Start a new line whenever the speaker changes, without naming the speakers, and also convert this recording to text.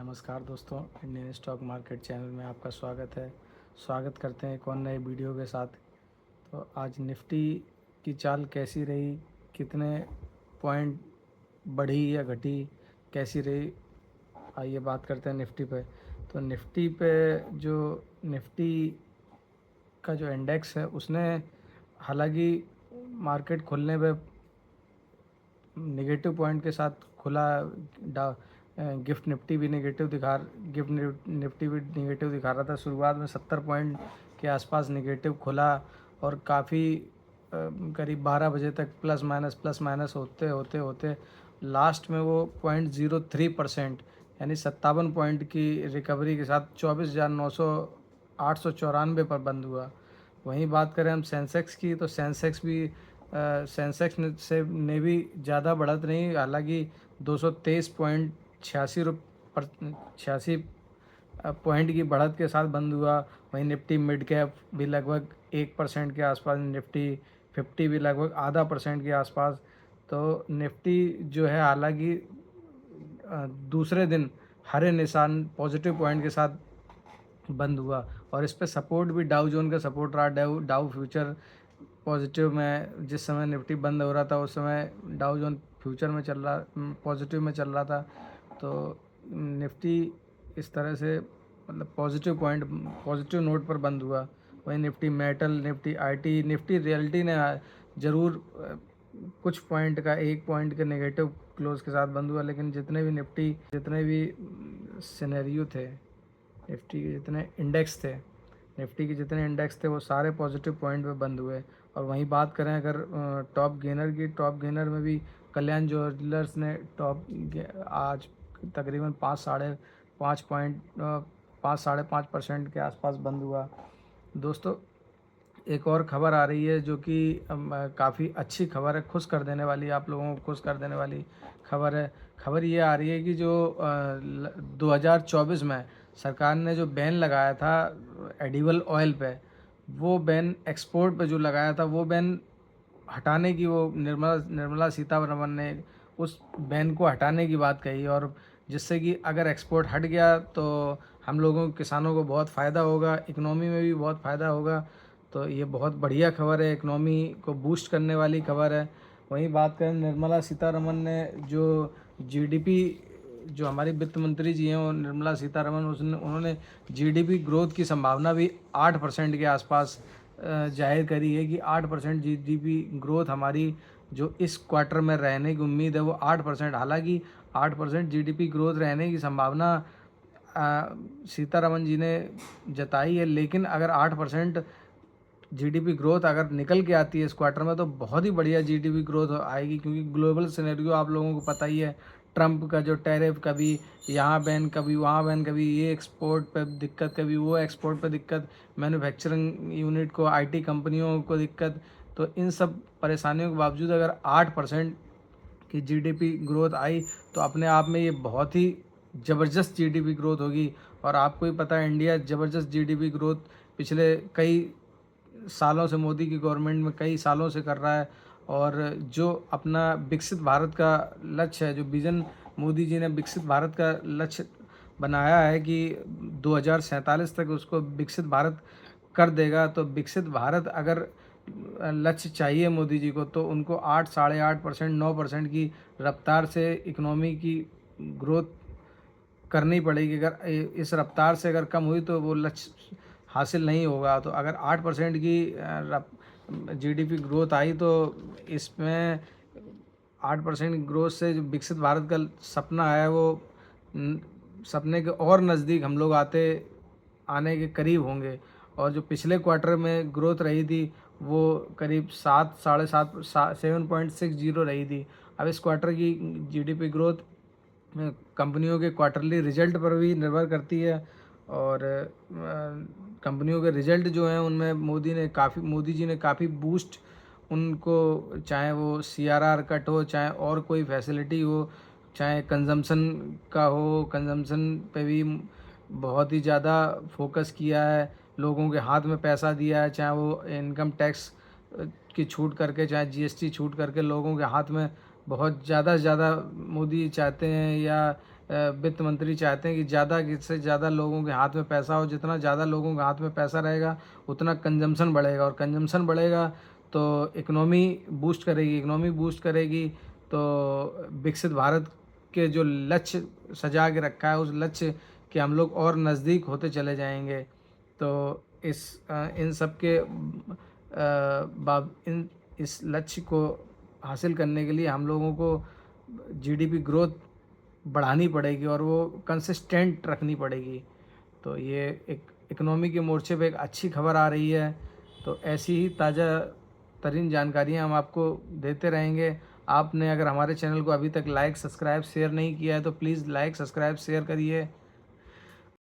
नमस्कार दोस्तों, Indian stock market channel में आपका स्वागत करते हैं एक और नए वीडियो के साथ। तो आज निफ्टी की चाल कैसी रही, कितने पॉइंट बढ़ी या घटी, कैसी रही, आइए बात करते हैं निफ्टी पे। तो निफ्टी पे जो निफ्टी का जो इंडेक्स है उसने हालांकि मार्केट खुलने पे नेगेटिव पॉइंट के साथ खुला। डा गिफ्ट निफ्टी भी निफ्टी भी नेगेटिव दिखा रहा था। शुरुआत में 70 पॉइंट के आसपास नेगेटिव खुला और काफ़ी करीब 12 बजे तक प्लस माइनस होते होते होते लास्ट में वो 0.03% यानी 57 पॉइंट की रिकवरी के साथ 24,894 पर बंद हुआ। वहीं बात करें हम सेंसेक्स की, तो सेंसेक्स ने भी ज़्यादा बढ़त नहीं, हालांकि 223.86 पॉइंट की बढ़त के साथ बंद हुआ। वहीं निफ्टी मिड कैप भी लगभग 1% के आसपास, निफ्टी 50 भी लगभग आधा % के आसपास। तो निफ्टी जो है हालांकि दूसरे दिन हरे निशान पॉजिटिव पॉइंट के साथ बंद हुआ और इस पे सपोर्ट भी डाउ जोन का सपोर्ट रहा। डाउ फ्यूचर पॉजिटिव में, जिस समय निफ्टी बंद हो रहा था उस समय डाउ जोन फ्यूचर में पॉजिटिव में चल रहा था। तो निफ्टी इस तरह से मतलब पॉजिटिव नोट पर बंद हुआ। वहीं Nifty metal, Nifty IT, Nifty realty ने ज़रूर कुछ पॉइंट का 1 पॉइंट के नेगेटिव क्लोज के साथ बंद हुआ, लेकिन जितने भी सिनेरियो थे, निफ्टी के जितने इंडेक्स थे निफ्टी के जितने इंडेक्स थे वो सारे पॉजिटिव पॉइंट पे बंद हुए। और वहीं बात करें अगर टॉप गेनर में भी कल्याण ज्वेलर्स ने आज तकरीबन 5 साढ़े 5% के आसपास बंद हुआ। दोस्तों, एक और खबर आ रही है जो कि काफ़ी अच्छी खबर है, खुश कर देने वाली, आप लोगों को खुश कर देने वाली खबर है। खबर ये आ रही है कि जो 2024 में सरकार ने जो बैन लगाया था एडिबल ऑयल पे, वो बैन एक्सपोर्ट पे जो लगाया था वो बैन हटाने की, वो निर्मला सीतारमण ने उस बैन को हटाने की बात कही। और जिससे कि अगर एक्सपोर्ट हट गया तो हम लोगों किसानों को बहुत फ़ायदा होगा, इकनॉमी में भी बहुत फ़ायदा होगा। तो ये बहुत बढ़िया खबर है, इकनॉमी को बूस्ट करने वाली खबर है। वहीं बात करें निर्मला सीतारमण ने जो जीडीपी, जो हमारी वित्त मंत्री जी हैं वो निर्मला सीतारमण, उन्होंने जीडीपी ग्रोथ की संभावना भी 8% के आसपास जाहिर करी है कि 8% जीडीपी ग्रोथ हमारी जो इस क्वार्टर में रहने की उम्मीद है वो 8%। हालांकि 8% जीडीपी ग्रोथ रहने की संभावना सीतारमण जी ने जताई है, लेकिन अगर 8% जीडीपी ग्रोथ अगर निकल के आती है इस क्वार्टर में तो बहुत ही बढ़िया जीडीपी ग्रोथ आएगी। क्योंकि ग्लोबल सिनेरियो आप लोगों को पता ही है, ट्रंप का जो टैरिफ, कभी यहाँ बैन कभी वहाँ बैन, कभी ये एक्सपोर्ट पे दिक्कत कभी वो एक्सपोर्ट पे दिक्कत, मैन्युफैक्चरिंग यूनिट को, आईटी कंपनियों को दिक्कत। तो इन सब परेशानियों के बावजूद अगर 8% की जीडीपी ग्रोथ आई तो अपने आप में ये बहुत ही ज़बरदस्त जीडीपी ग्रोथ होगी। और आपको ही पता है इंडिया ज़बरदस्त जीडीपी ग्रोथ पिछले कई सालों से, मोदी की गवर्नमेंट में कई सालों से कर रहा है। और जो अपना विकसित भारत का लक्ष्य है, जो विज़न मोदी जी ने विकसित भारत का लक्ष्य बनाया है कि 2047 तक उसको विकसित भारत कर देगा। तो विकसित भारत अगर लक्ष्य चाहिए मोदी जी को, तो उनको 8 साढ़े 8% 9% की रफ्तार से इकनॉमी की ग्रोथ करनी पड़ेगी। अगर इस रफ्तार से अगर कम हुई तो वो लक्ष्य हासिल नहीं होगा। तो अगर 8% की जीडीपी ग्रोथ आई तो इसमें 8% ग्रोथ से जो विकसित भारत का सपना है वो सपने के और नज़दीक हम लोग आने के करीब होंगे। और जो पिछले क्वार्टर में ग्रोथ रही थी वो करीब 7 रही थी। अब इस क्वार्टर की जीडीपी ग्रोथ कंपनियों के क्वार्टरली रिजल्ट पर भी निर्भर करती है। और कंपनियों के रिजल्ट जो हैं उनमें मोदी जी ने काफ़ी बूस्ट उनको, चाहे वो सीआरआर कट हो, चाहे और कोई फैसिलिटी हो, चाहे कंजम्पशन पे भी बहुत ही ज़्यादा फोकस किया है, लोगों के हाथ में पैसा दिया है, चाहे वो इनकम टैक्स की छूट करके, चाहे जीएसटी छूट करके लोगों के हाथ में बहुत ज़्यादा से ज़्यादा मोदी चाहते हैं, या वित्त मंत्री चाहते हैं कि ज़्यादा से ज़्यादा लोगों के हाथ में पैसा हो। जितना ज़्यादा लोगों के हाथ में पैसा रहेगा उतना कंजम्पशन बढ़ेगा, और कंजम्पशन बढ़ेगा तो इकोनॉमी बूस्ट करेगी। इकोनॉमी बूस्ट करेगी तो विकसित भारत के जो लक्ष्य सजा के रखा है, उस लक्ष्य के हम लोग और नज़दीक होते चले जाएंगे। तो इन सब के इस लक्ष्य को हासिल करने के लिए हम लोगों को जीडीपी ग्रोथ बढ़ानी पड़ेगी और वो कंसिस्टेंट रखनी पड़ेगी। तो ये एक इकोनॉमी के मोर्चे पे एक अच्छी खबर आ रही है। तो ऐसी ही ताज़ा तरीन जानकारियाँ हम आपको देते रहेंगे। आपने अगर हमारे चैनल को अभी तक लाइक, सब्सक्राइब, शेयर नहीं किया है तो प्लीज़ लाइक, सब्सक्राइब, शेयर करिए।